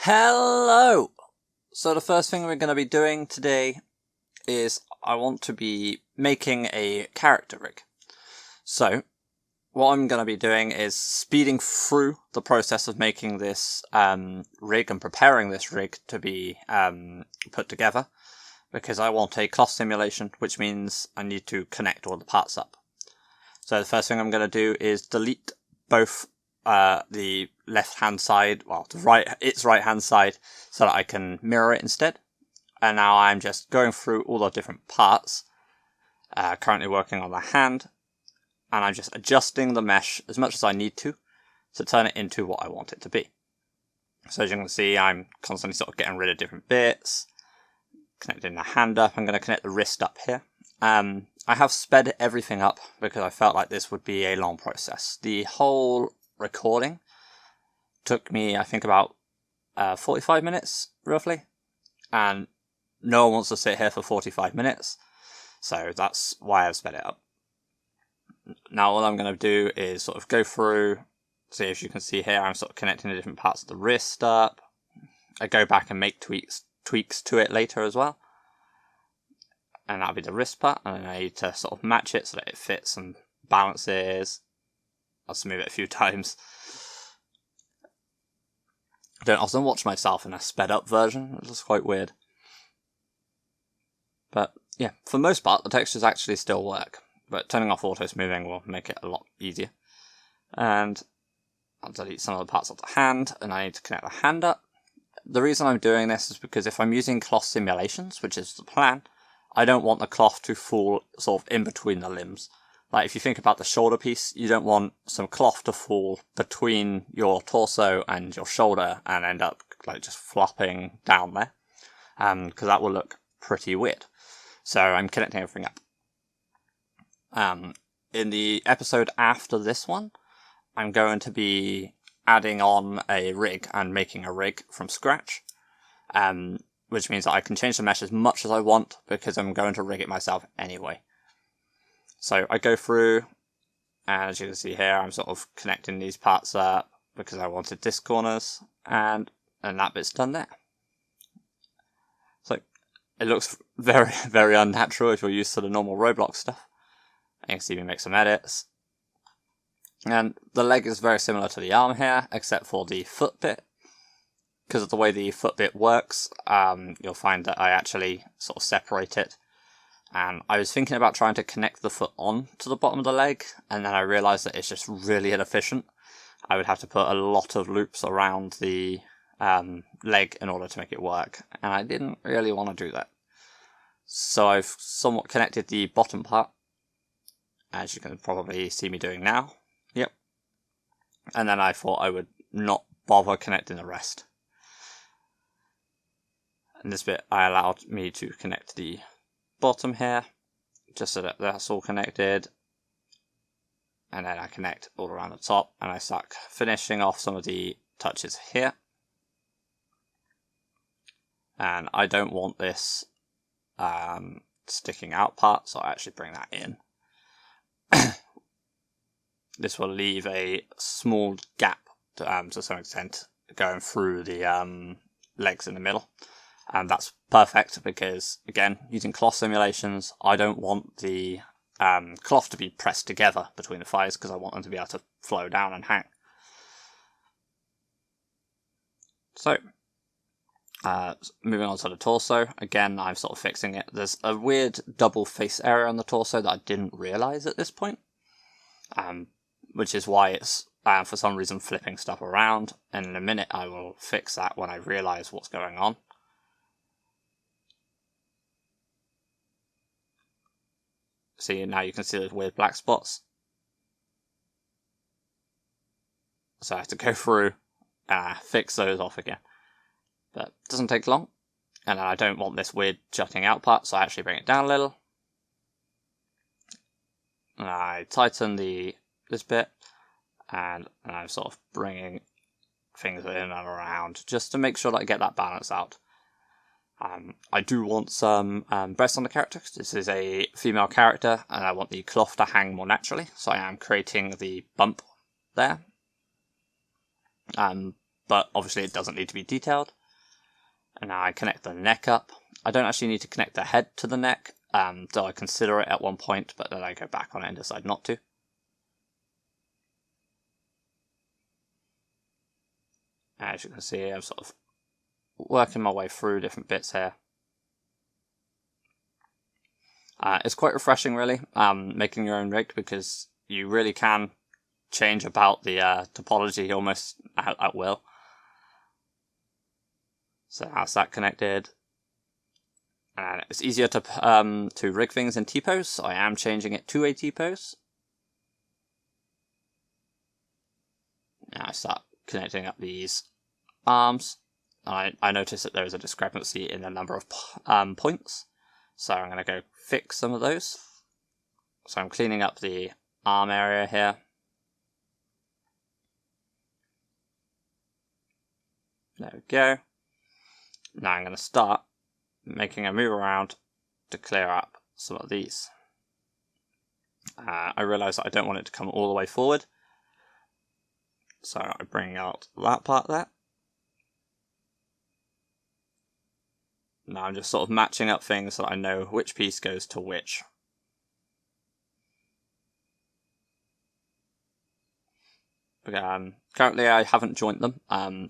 Hello! So the first thing we're going to be doing today is I want to be making a character rig. So what I'm going to be doing is speeding through the process of making this rig and preparing this rig to be put together, because I want a cloth simulation, which means I need to connect all the parts up. So the first thing I'm going to do is delete both the left-hand side, well, its right-hand side, so that I can mirror it instead. And now I'm just going through all the different parts, currently working on the hand, and I'm just adjusting the mesh as much as I need to turn it into what I want it to be. So as you can see, I'm constantly sort of getting rid of different bits, connecting the hand up. I'm going to connect the wrist up here. I have sped everything up because I felt like this would be a long process. The whole recording took me, I think, about 45 minutes, roughly. And no one wants to sit here for 45 minutes. So that's why I've sped it up. Now all I'm going to do is sort of go through, see, as you can see here, I'm sort of connecting the different parts of the wrist up. I go back and make tweaks to it later as well. And that'll be the wrist part, and I need to sort of match it so that it fits and balances. I'll smooth it a few times. I don't often watch myself in a sped up version, which is quite weird. But yeah, for the most part, the textures actually still work. But turning off auto smoothing will make it a lot easier. And I'll delete some of the parts of the hand, and I need to connect the hand up. The reason I'm doing this is because if I'm using cloth simulations, which is the plan, I don't want the cloth to fall sort of in between the limbs. Like, if you think about the shoulder piece, you don't want some cloth to fall between your torso and your shoulder and end up like just flopping down there, because that will look pretty weird. So I'm connecting everything up. In the episode after this one, I'm going to be adding on a rig and making a rig from scratch, which means that I can change the mesh as much as I want because I'm going to rig it myself anyway. So I go through, and as you can see here, I'm sort of connecting these parts up because I wanted disc corners, and that bit's done there. So it looks very, very unnatural if you're used to the normal Roblox stuff. You can see me make some edits. And the leg is very similar to the arm here, except for the foot bit. Because of the way the foot bit works, you'll find that I actually sort of separate it. And I was thinking about trying to connect the foot on to the bottom of the leg, and then I realised that it's just really inefficient. I would have to put a lot of loops around the leg in order to make it work, and I didn't really want to do that. So I've somewhat connected the bottom part, as you can probably see me doing now. Yep. And then I thought I would not bother connecting the rest. And this bit I allowed me to connect the bottom here, just so that that's all connected, and then I connect all around the top, and I start finishing off some of the touches here. And I don't want this sticking out part, so I actually bring that in. This will leave a small gap to some extent going through the legs in the middle. And that's perfect because, again, using cloth simulations, I don't want the cloth to be pressed together between the thighs because I want them to be able to flow down and hang. So, moving on to the torso, again, I'm sort of fixing it. There's a weird double face area on the torso that I didn't realise at this point, which is why it's, for some reason, flipping stuff around. And in a minute, I will fix that when I realise what's going on. See, now you can see those weird black spots. So I have to go through and fix those off again. But it doesn't take long. And I don't want this weird jutting out part, so I actually bring it down a little. And I tighten this bit, and I'm sort of bringing things in and around just to make sure that I get that balance out. I do want some breasts on the character, because this is a female character, and I want the cloth to hang more naturally, so I am creating the bump there. but obviously it doesn't need to be detailed. And now I connect the neck up. I don't actually need to connect the head to the neck, though I consider it at one point, but then I go back on it and decide not to. As you can see, I'm sort of working my way through different bits here. It's quite refreshing, really, making your own rig, because you really can change about the topology almost at will. So how's that connected? And it's easier to rig things in T-pose, so I am changing it to a T-pose. Now I start connecting up these arms. I notice that there is a discrepancy in the number of points, so I'm going to go fix some of those. So I'm cleaning up the arm area here. There we go. Now I'm going to start making a move around to clear up some of these. I realise that I don't want it to come all the way forward, so I bring out that part there. Now I'm just sort of matching up things so that I know which piece goes to which. Currently I haven't joined them,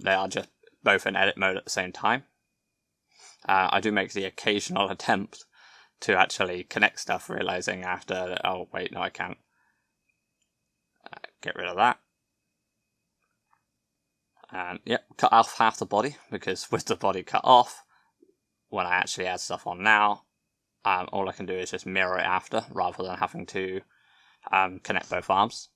they are just both in edit mode at the same time. I do make the occasional attempt to actually connect stuff, realising after, oh wait, no I can't. Get rid of that. And yep, cut off half the body, because with the body cut off, when I actually add stuff on now, all I can do is just mirror it after, rather than having to connect both arms.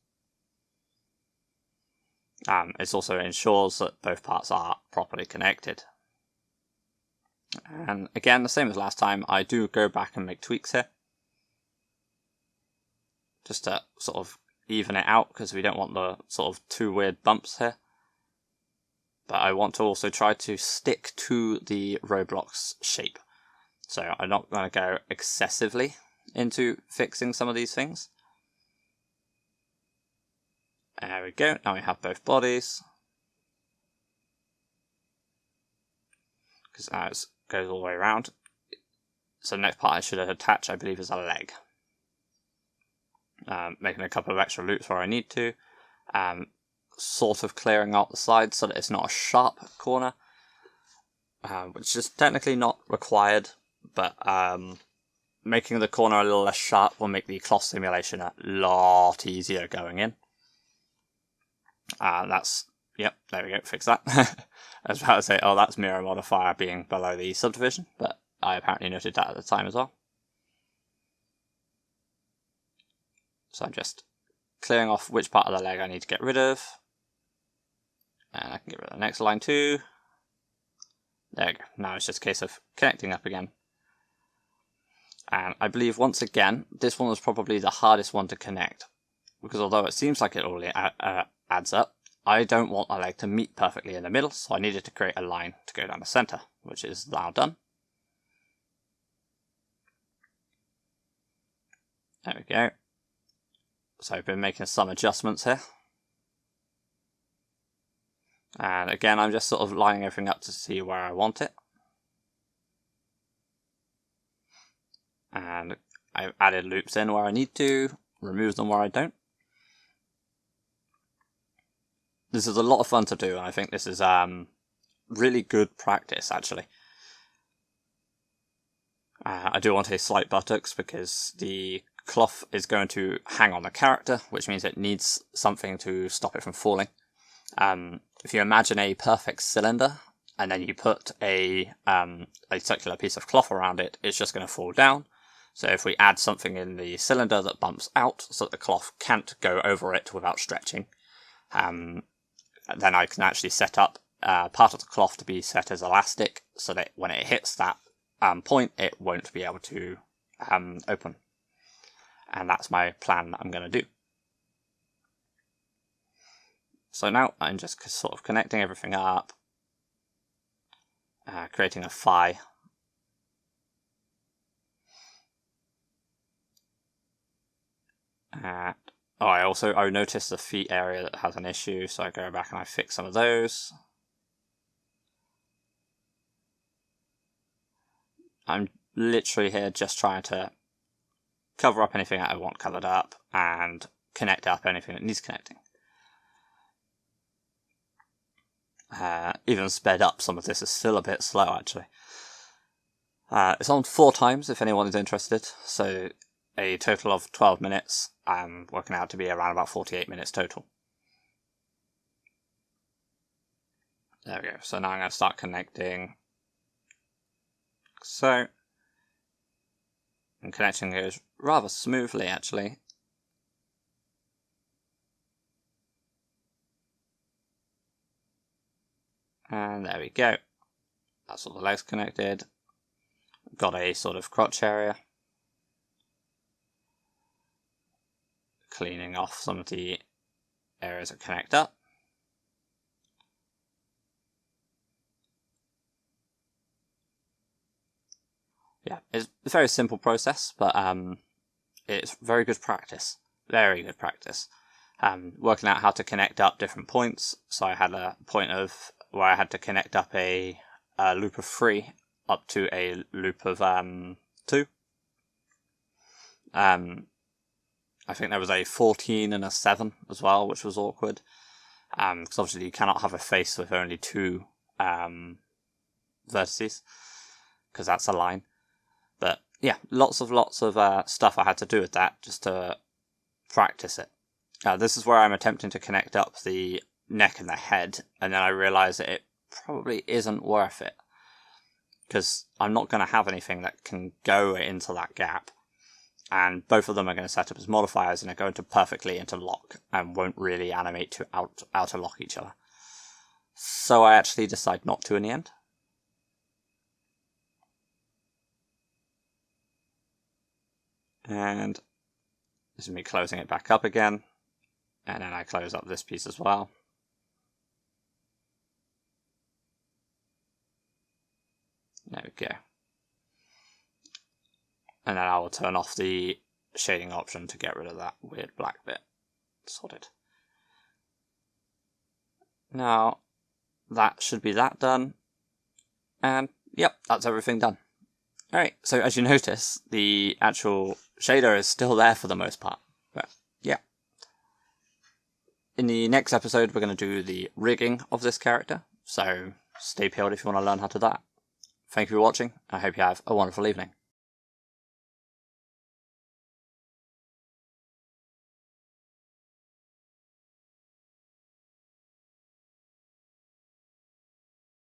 It also ensures that both parts are properly connected. And again, the same as last time, I do go back and make tweaks here, just to sort of even it out, because we don't want the sort of two weird bumps here. But I want to also try to stick to the roadblocks shape, so I'm not going to go excessively into fixing some of these things. There we go, now we have both bodies. Because now it goes all the way around. So the next part I should attach, I believe, is a leg. Making a couple of extra loops where I need to. Sort of clearing out the sides so that it's not a sharp corner. Which is technically not required, but making the corner a little less sharp will make the cloth simulation a lot easier going in. Yep, there we go, fix that. I was about to say, oh, that's mirror modifier being below the subdivision, but I apparently noted that at the time as well. So I'm just clearing off which part of the leg I need to get rid of. And I can get rid of the next line too. There we go. Now it's just a case of connecting up again. And I believe, once again, this one was probably the hardest one to connect. Because although it seems like it all adds up, I don't want a leg to meet perfectly in the middle, so I needed to create a line to go down the centre, which is now done. There we go. So I've been making some adjustments here. And again, I'm just sort of lining everything up to see where I want it. And I've added loops in where I need to, removed them where I don't. This is a lot of fun to do, and I think this is really good practice, actually. I do want a slight buttocks because the cloth is going to hang on the character, which means it needs something to stop it from falling. If you imagine a perfect cylinder, and then you put a circular piece of cloth around it, it's just going to fall down. So if we add something in the cylinder that bumps out, so that the cloth can't go over it without stretching, then I can actually set up part of the cloth to be set as elastic, so that when it hits that point, it won't be able to open. And that's my plan that I'm going to do. So now I'm just sort of connecting everything up, creating a phi. I noticed the feet area that has an issue, so I go back and I fix some of those. I'm literally here just trying to cover up anything that I want covered up and connect up anything that needs connecting. Even sped up, some of this is still a bit slow actually. It's on 4 times if anyone is interested, so a total of 12 minutes, working out to be around about 48 minutes total. There we go, so now I'm going to start connecting. So, and connecting goes rather smoothly actually. And there we go. That's all the legs connected. Got a sort of crotch area. Cleaning off some of the areas that connect up. Yeah, it's a very simple process, but it's very good practice. Very good practice. Working out how to connect up different points. So I had a point of where I had to connect up a loop of 3 up to a loop of 2. I think there was a 14 and a 7 as well, which was awkward. Because obviously you cannot have a face with only 2 vertices, because that's a line. But yeah, lots of stuff I had to do with that just to practice it. This is where I'm attempting to connect up the neck and the head, and then I realise that it probably isn't worth it, because I'm not going to have anything that can go into that gap, and both of them are going to set up as modifiers and are going to perfectly interlock and won't really animate to outer lock each other. So I actually decide not to in the end. And this is me closing it back up again, and then I close up this piece as well. There we go. And then I will turn off the shading option to get rid of that weird black bit. Sorted. Now, that should be that done. And yep, that's everything done. Alright, so as you notice, the actual shader is still there for the most part. But yeah. In the next episode, we're going to do the rigging of this character. So stay peeled if you want to learn how to do that. Thank you for watching. I hope you have a wonderful evening.